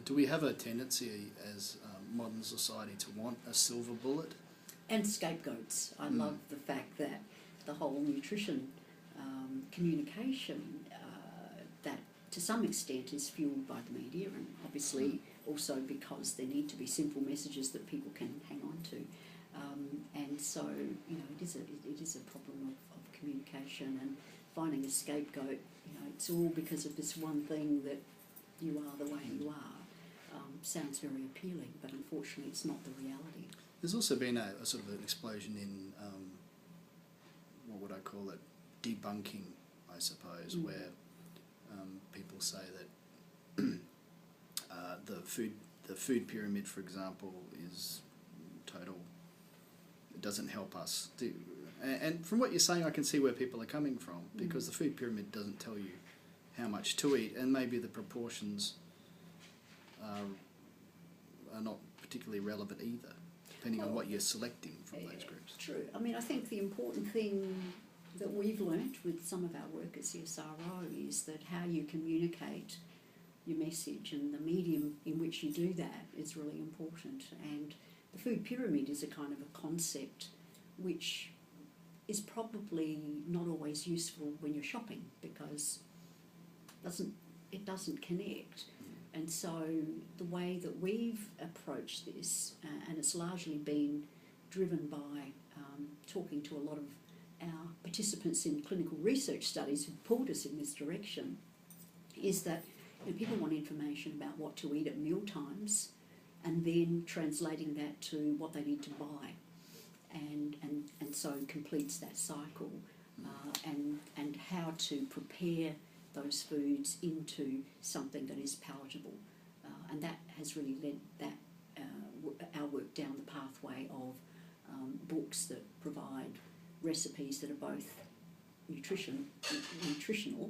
Do we have a tendency as modern society to want a silver bullet? And scapegoats. I love the fact that the whole nutrition communication that to some extent is fueled by the media, and obviously also because there need to be simple messages that people can hang on to. And so, you know, it is a problem of communication and finding a scapegoat. You know, it's all because of this one thing that you are the way you are. Sounds very appealing, but unfortunately it's not the reality. There's also been a sort of an explosion in, what would I call it, debunking, I suppose, where people say that the food pyramid, for example, is total. It doesn't help us. And from what you're saying, I can see where people are coming from, because the food pyramid doesn't tell you how much to eat, and maybe the proportions are not particularly relevant either, depending on what you're selecting from those groups. True. I mean, I think the important thing that we've learnt with some of our work at CSIRO is that how you communicate your message and the medium in which you do that is really important. And the food pyramid is a kind of a concept which is probably not always useful when you're shopping, because it doesn't connect. And so the way that we've approached this, and it's largely been driven by talking to a lot of our participants in clinical research studies who pulled us in this direction, is that, you know, people want information about what to eat at meal times, and then translating that to what they need to buy, and so completes that cycle, and how to prepare those foods into something that is palatable, and that has really led our work down the pathway of books that provide recipes that are both nutritional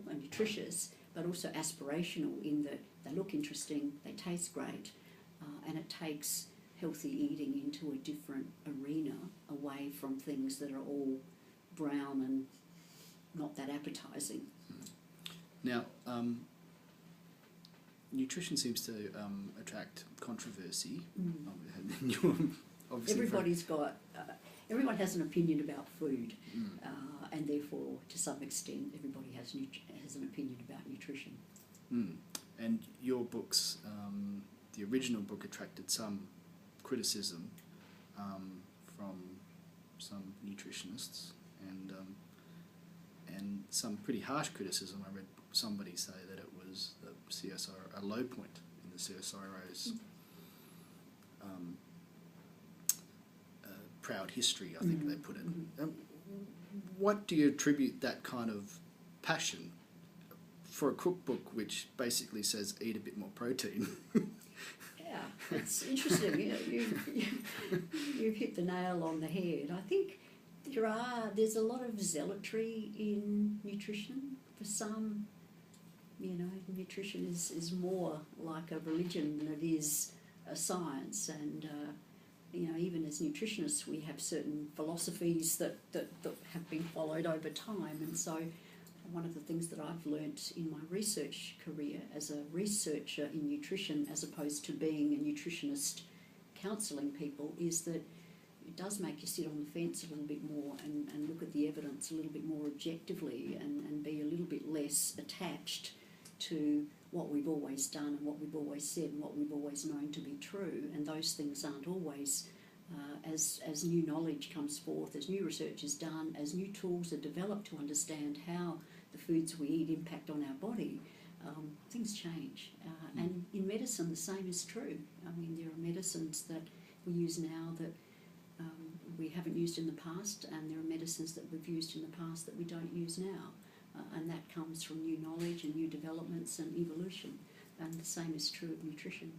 and nutritious, but also aspirational in that they look interesting, they taste great, and it takes healthy eating into a different arena, away from things that are all brown and not that appetising. Now, nutrition seems to attract controversy. Everyone has an opinion about food, and therefore, to some extent, everybody has an opinion about nutrition. And your books, the original book attracted some criticism from some nutritionists, and some pretty harsh criticism. I read somebody say that it was the CSIRO, a low point in the CSIRO's proud history, I think they put it. What do you attribute that kind of passion for a cookbook which basically says eat a bit more protein? Yeah, it's interesting. You've hit the nail on the head. I think there's a lot of zealotry in nutrition. For some, you know, nutrition is more like a religion than it is a science, and you know, even as nutritionists, we have certain philosophies that have been followed over time. And so one of the things that I've learnt in my research career as a researcher in nutrition, as opposed to being a nutritionist counselling people, is that it does make you sit on the fence a little bit more and look at the evidence a little bit more objectively, and be a little bit less attached to what we've always done and what we've always said and what we've always known to be true. And those things aren't always, as new knowledge comes forth, as new research is done, as new tools are developed to understand how the foods we eat impact on our body, things change. And in medicine the same is true. I mean, there are medicines that we use now that we haven't used in the past, and there are medicines that we've used in the past that we don't use now. And that comes from new knowledge and new developments and evolution. And the same is true of nutrition.